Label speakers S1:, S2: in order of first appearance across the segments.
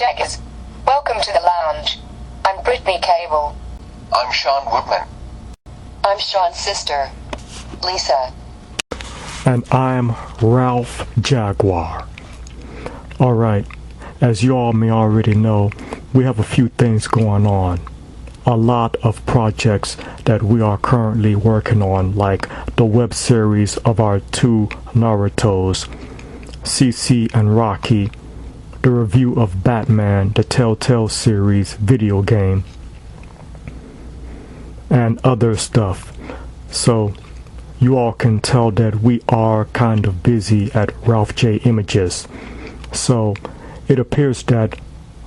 S1: Jaggers. Welcome to the lounge. I'm Britney Cable.
S2: I'm Sean Woobman.
S3: I'm Sean's sister, Lisa.
S4: And I'm Ralph Jaguar. Alright, as you all may already know, we have a few things going on. A lot of projects that we are currently working on, like the web series of our two Narutos, CC and Rocky, the review of Batman, the Telltale series video game, and other stuff. So you all can tell that we are kind of busy at Ralph J Images. So it appears that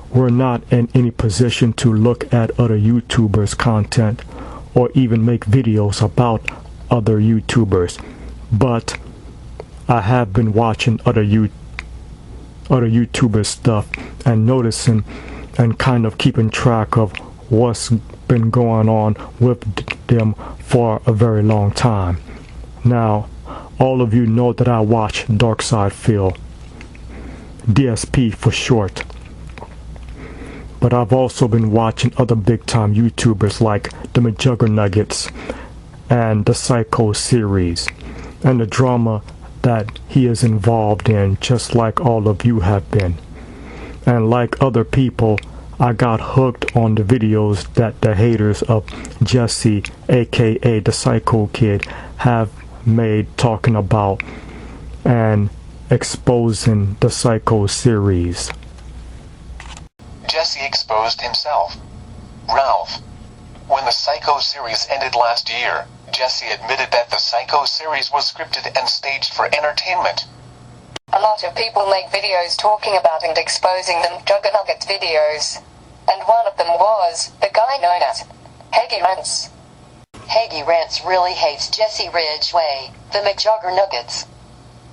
S4: we're not in any position to look at other YouTubers' content or even make videos about other YouTubers. But I have been watching other YouTubers' stuff and noticing and kind of keeping track of what's been going on with them for a very long time. Now, all of you know that I watch Dark Side Phil, DSP for short. But I've also been watching other big time YouTubers like the McJuggerNuggets and the Psycho series and the drama that he is involved in, just like all of you have been. And like other people, I got hooked on the videos that the haters of Jesse, aka the Psycho Kid, have made talking about and exposing the Psycho series.
S2: Jesse exposed himself. Ralph. When the Psycho series ended last year, Jesse admitted that the Psycho series was scripted and staged for entertainment.
S1: A lot of people make videos talking about and exposing the McJuggerNuggets videos. And one of them was the guy known as HAGYRANTS.
S3: HAGYRANTS really hates Jesse Ridgway, the McJuggerNuggets.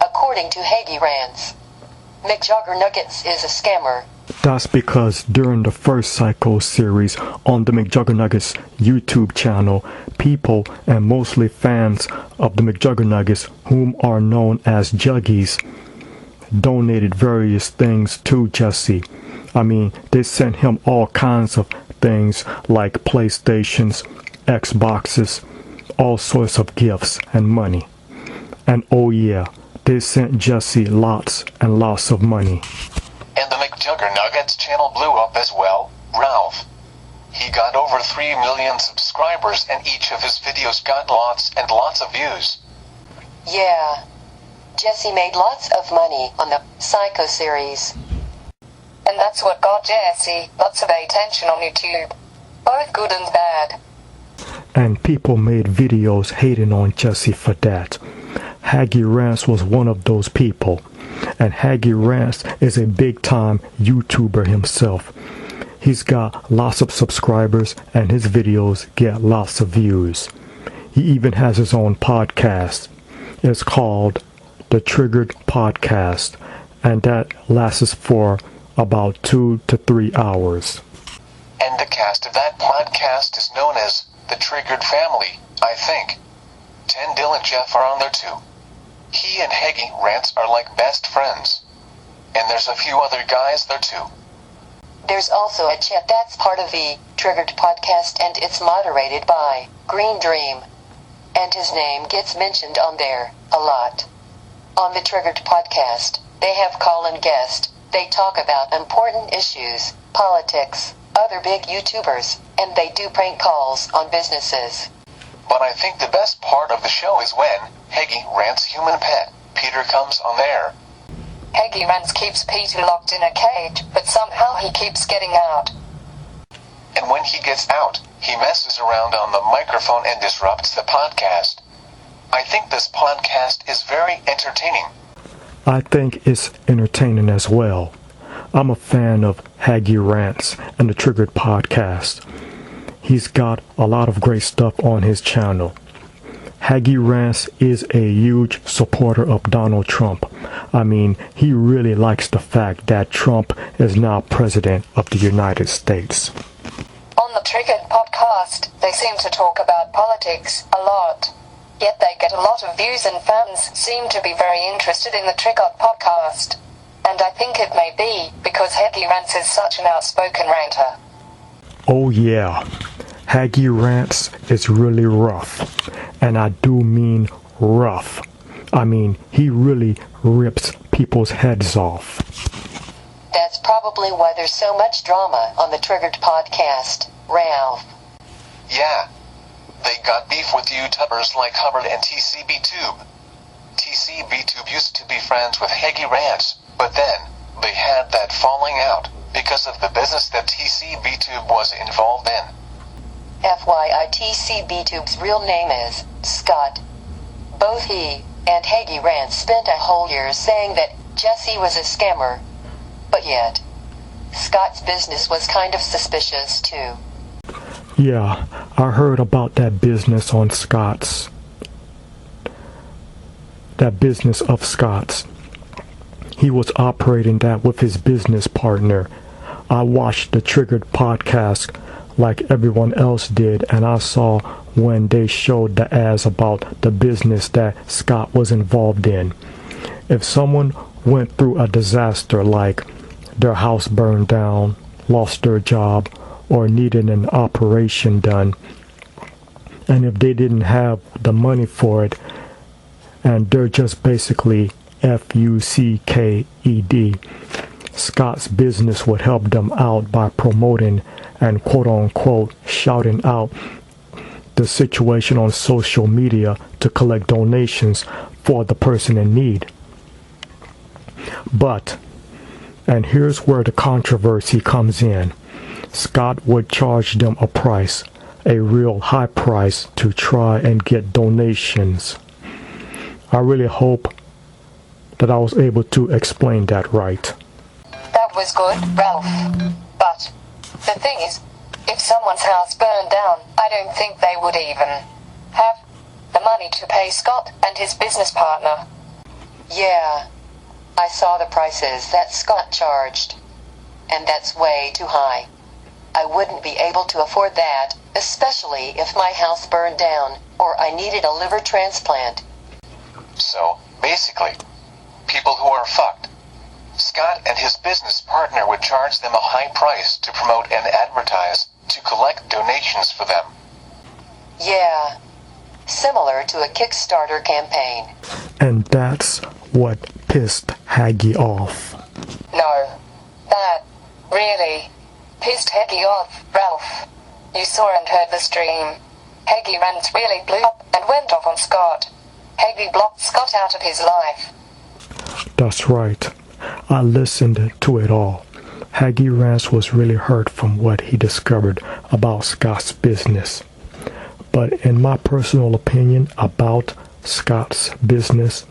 S3: According to HAGYRANTS, McJuggerNuggets is a scammer.
S4: That's because during the first Psycho series on the McJuggerNuggets YouTube channel, people and mostly fans of the McJuggerNuggets, whom are known as Juggies, donated various things to Jesse. I mean, they sent him all kinds of things like PlayStations, Xboxes, all sorts of gifts and money. And oh yeah, they sent Jesse lots and lots of money.
S2: And the McJuggerNuggets channel blew up as well, Ralph. He got over 3 million subscribers and each of his videos got lots and lots of views.
S3: Yeah, Jesse made lots of money on the Psycho series.
S1: And that's what got Jesse lots of attention on YouTube. Both good and bad.
S4: And people made videos hating on Jesse for that. HAGYRANTS was one of those people. And HAGYRANTS is a big time YouTuber himself. He's got lots of subscribers and his videos get lots of views. He even has his own podcast. It's called The Triggered Podcast, and that lasts for about 2 to 3 hours.
S2: And the cast of that podcast is known as The Triggered Family, I think. Tendil and Jeff are on there too. He and HAGYRANTS are like best friends. And there's a few other guys there too.
S3: There's also a chat that's part of the Triggered Podcast and it's moderated by Green Dream. And his name gets mentioned on there a lot. On the Triggered Podcast, they have call-in guest. They talk about important issues, politics, other big YouTubers, and they do prank calls on businesses.
S2: But I think the best part of the show is when HAGYRANTS' human pet, Peter, comes on there.
S1: HAGYRANTS keeps Peter locked in a cage, but somehow he keeps getting out.
S2: And when he gets out, he messes around on the microphone and disrupts the podcast. I think this podcast is very entertaining.
S4: I think it's entertaining as well. I'm a fan of HAGYRANTS and the Triggered Podcast. He's got a lot of great stuff on his channel. HAGYRANTS is a huge supporter of Donald Trump. I mean, he really likes the fact that Trump is now president of the United States.
S1: On the Triggered Podcast, they seem to talk about politics a lot. Yet they get a lot of views and fans seem to be very interested in the Triggered Podcast. And I think it may be because HAGYRANTS is such an outspoken ranter.
S4: Oh yeah, HAGYRANTS is really rough. And I do mean rough. I mean, he really rips people's heads off.
S3: That's probably why there's so much drama on the Triggered podcast, Ralph.
S2: Yeah. They got beef with YouTubers like Hubbard and TCBTube. TCBTube used to be friends with HAGYRANTS, but then they had that falling out because of the business that TCBTube was involved in.
S3: FYI, TCBTube's real name is Scott. Both he and HAGYRANTS spent a whole year saying that Jesse was a scammer. But yet, Scott's business was kind of suspicious too.
S4: Yeah, I heard about that business on Scott's. That business of Scott's. He was operating that with his business partner. I watched the Triggered podcast like everyone else did, and I saw when they showed the ads about the business that Scott was involved in. If someone went through a disaster like their house burned down, lost their job, or needed an operation done, and if they didn't have the money for it, and they're just basically FUCKED, Scott's business would help them out by promoting and quote-unquote shouting out the situation on social media to collect donations for the person in need. But, and here's where the controversy comes in, Scott would charge them a price, a real high price, to try and get donations. I really hope that I was able to explain that right.
S1: That was good, Ralph. But the thing is, if someone's house burned down, I don't think they would even have the money to pay Scott and his business partner.
S3: Yeah, I saw the prices that Scott charged, and that's way too high. I wouldn't be able to afford that, especially if my house burned down or I needed a liver transplant.
S2: So, basically, people who are fucked. Scott and his business partner would charge them a high price to promote and advertise to collect donations for them.
S3: Yeah, similar to a Kickstarter campaign.
S4: And that's what pissed Haggy off.
S1: No, that really pissed Haggy off, Ralph. You saw and heard the stream. HAGYRANTS really blew up and went off on Scott. Haggy blocked Scott out of his life.
S4: That's right. I listened to it all. HAGYRANTS was really hurt from what he discovered about Scott's business. But in my personal opinion about Scott's business,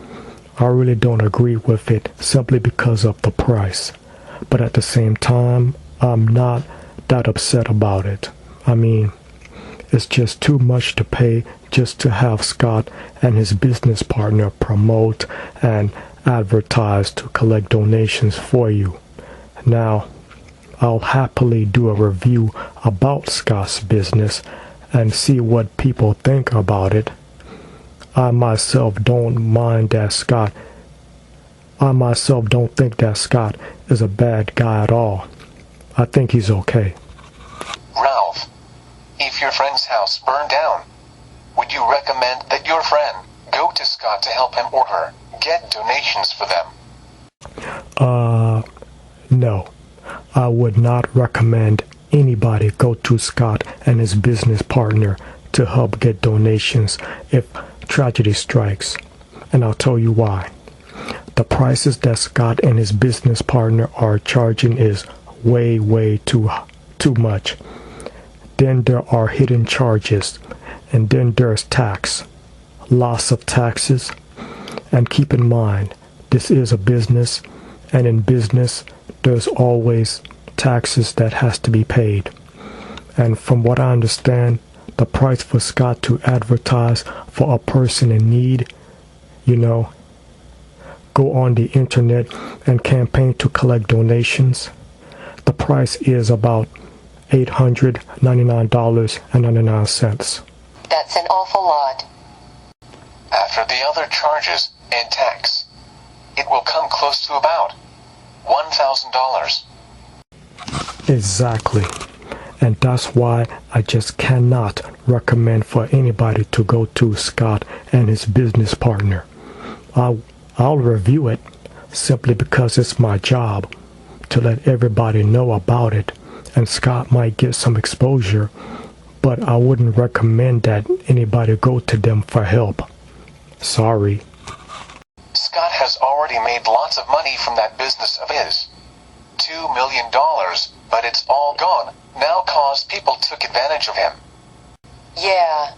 S4: I really don't agree with it simply because of the price. But at the same time, I'm not that upset about it. I mean, it's just too much to pay just to have Scott and his business partner promote and advertise to collect donations for you. Now, I'll happily do a review about Scott's business and see what people think about it. I myself don't think that Scott is a bad guy at all. I think he's okay.
S2: Ralph, if your friend's house burned down, would you recommend that your friend go to Scott to help him or her get donations for them?
S4: No. I would not recommend anybody go to Scott and his business partner to help get donations if tragedy strikes. And I'll tell you why. The prices that Scott and his business partner are charging is way too much. Then there are hidden charges, and then there's tax, loss of taxes. And keep in mind, this is a business, and in business there's always taxes that has to be paid. And from what I understand, the price for Scott to advertise for a person in need, go on the internet and campaign to collect donations, the price is about $899.99.
S3: That's an awful lot.
S2: After the other charges and tax, it will come close to about $1,000.
S4: Exactly. And that's why I just cannot recommend for anybody to go to Scott and his business partner. I'll review it simply because it's my job to let everybody know about it, and Scott might get some exposure, but I wouldn't recommend that anybody go to them for help. Sorry.
S2: Scott has already made lots of money from that business of his. $2 million, but it's all gone now cause people took advantage of him.
S3: Yeah.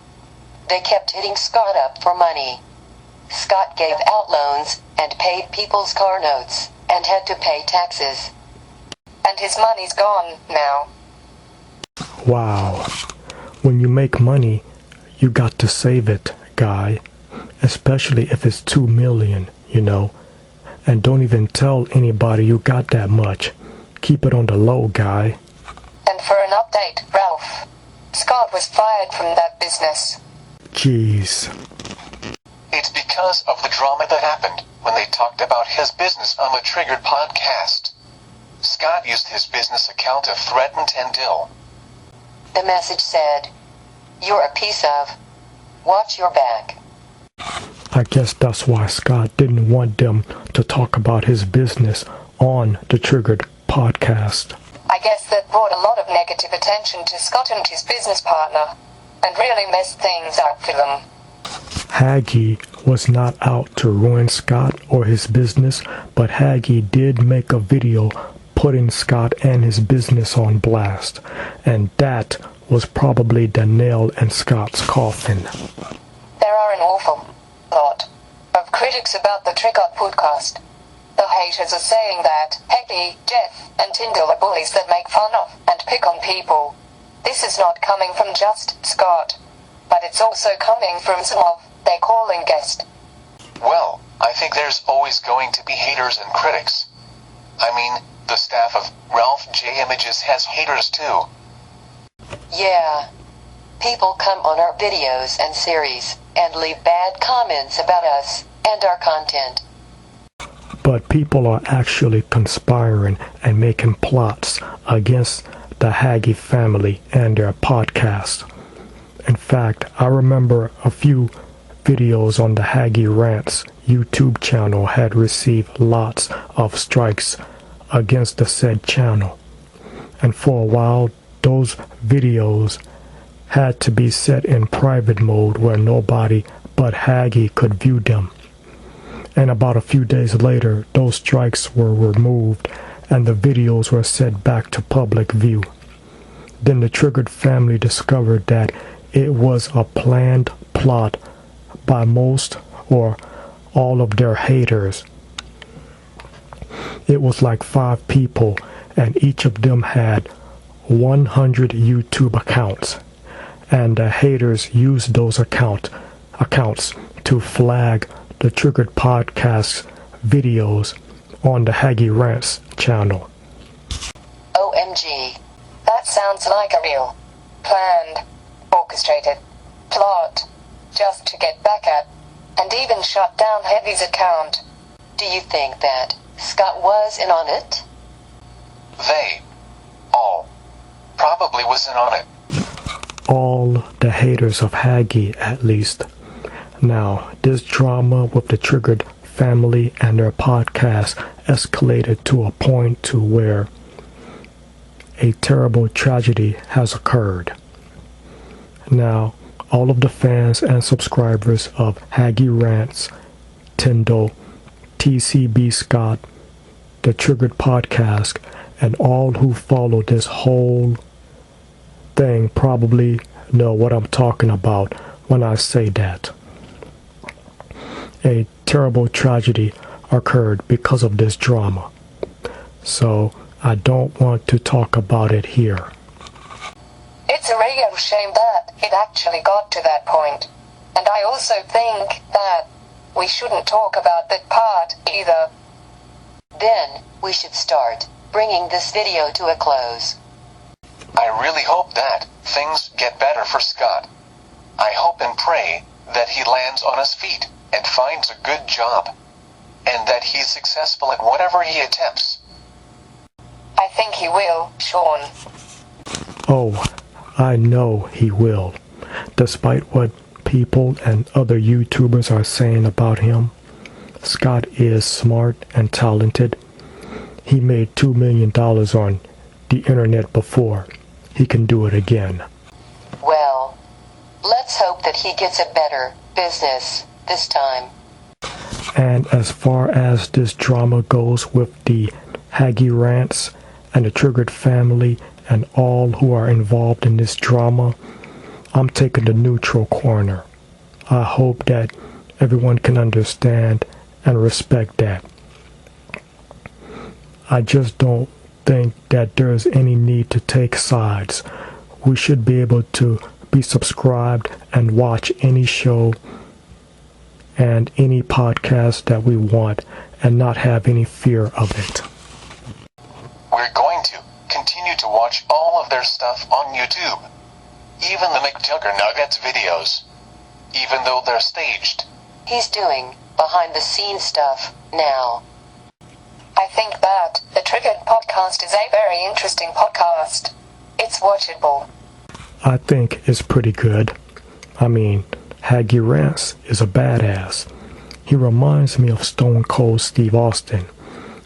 S3: They kept hitting Scott up for money. Scott gave out loans and paid people's car notes and had to pay taxes.
S1: And his money's gone now.
S4: Wow. When you make money, you got to save it, guy. Especially if it's $2 million, you know. And don't even tell anybody you got that much. Keep it on the low, guy.
S1: And for an update, Ralph, Scott was fired from that business.
S4: Jeez.
S2: It's because of the drama that happened when they talked about his business on the Triggered podcast. Scott used his business account to threaten Tendil.
S3: The message said, "You're a piece of. Watch your back."
S4: I guess that's why Scott didn't want them to talk about his business on the Triggered podcast.
S1: I guess that brought a lot of negative attention to Scott and his business partner, and really messed things up for them.
S4: Haggy was not out to ruin Scott or his business, but Haggy did make a video putting Scott and his business on blast, and that was probably the nail in Scott's coffin.
S1: There are an awful lot of critics about the Triggered podcast. The haters are saying that Haggy, Jeff, and Tyndall are bullies that make fun of and pick on people. This is not coming from just Scott, but it's also coming from some of their calling guests.
S2: Well, I think there's always going to be haters and critics. I mean, the staff of Ralph J. Images has haters too.
S3: Yeah. People come on our videos and series and leave bad comments about us and our content.
S4: But people are actually conspiring and making plots against the Haggy family and their podcast. In fact, I remember a few videos on the HAGYRANTS YouTube channel had received lots of strikes against the said channel. And for a while, those videos had to be set in private mode where nobody but Haggy could view them. And about a few days later, those strikes were removed and the videos were set back to public view. Then the Triggered family discovered that it was a planned plot by most or all of their haters. It was like 5 people, and each of them had 100 YouTube accounts, and the haters used those accounts to flag the Triggered Podcast videos on the HAGYRANTS channel.
S3: OMG.
S1: That sounds like a real, planned, orchestrated plot, just to get back at, and even shut down Heavy's account.
S3: Do you think that Scott was in on it?
S2: They all probably was in on it.
S4: All the haters of Haggy, at least. Now, this drama with the Triggered family and their podcast escalated to a point to where a terrible tragedy has occurred. Now, all of the fans and subscribers of HAGYRANTS, Tyndall, TCB Scott, the Triggered podcast, and all who follow this whole thing probably know what I'm talking about when I say that. A terrible tragedy occurred because of this drama. So I don't want to talk about it here.
S1: It's a real shame that it actually got to that point. And I also think that we shouldn't talk about that part either.
S3: Then we should start bringing this video to a close.
S2: I really hope that things get better for Scott. I hope and pray that he lands on his feet and finds a good job, and that he's successful in whatever he attempts.
S1: think he will, Sean.
S4: Oh, I know he will. Despite what people and other YouTubers are saying about him, Scott is smart and talented. He made $2 million on the internet before. He can do it again.
S3: Well, let's hope that he gets a better business this time.
S4: And as far as this drama goes with the HAGYRANTS and the Triggered family and all who are involved in this drama, I'm taking the neutral corner. I hope that everyone can understand and respect that. I just don't think that there's any need to take sides. We should be able to be subscribed and watch any show and any podcast that we want and not have any fear of it.
S2: We're going to continue to watch all of their stuff on YouTube. Even the McJuggerNuggets videos. Even though they're staged.
S3: He's doing behind the scenes stuff now.
S1: I think that the Triggered podcast is a very interesting podcast. It's watchable.
S4: I think it's pretty good. I mean, HAGYRANTS is a badass. He reminds me of Stone Cold Steve Austin.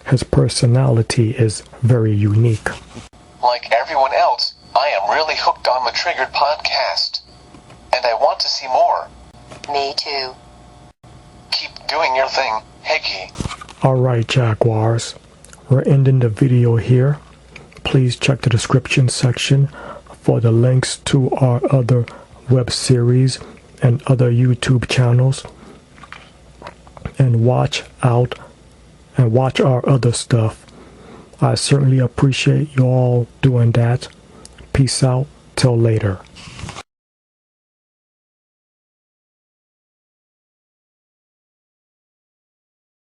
S4: His personality is very unique.
S2: Like everyone else, I am really hooked on the Triggered podcast. And I want to see more.
S3: Me too.
S2: Keep doing your thing, Heggy.
S4: Alright, Jaguars. We're ending the video here. Please check the description section for the links to our other web series and other YouTube channels. And watch out and watch our other stuff. I certainly appreciate you all doing that. Peace out. Till later.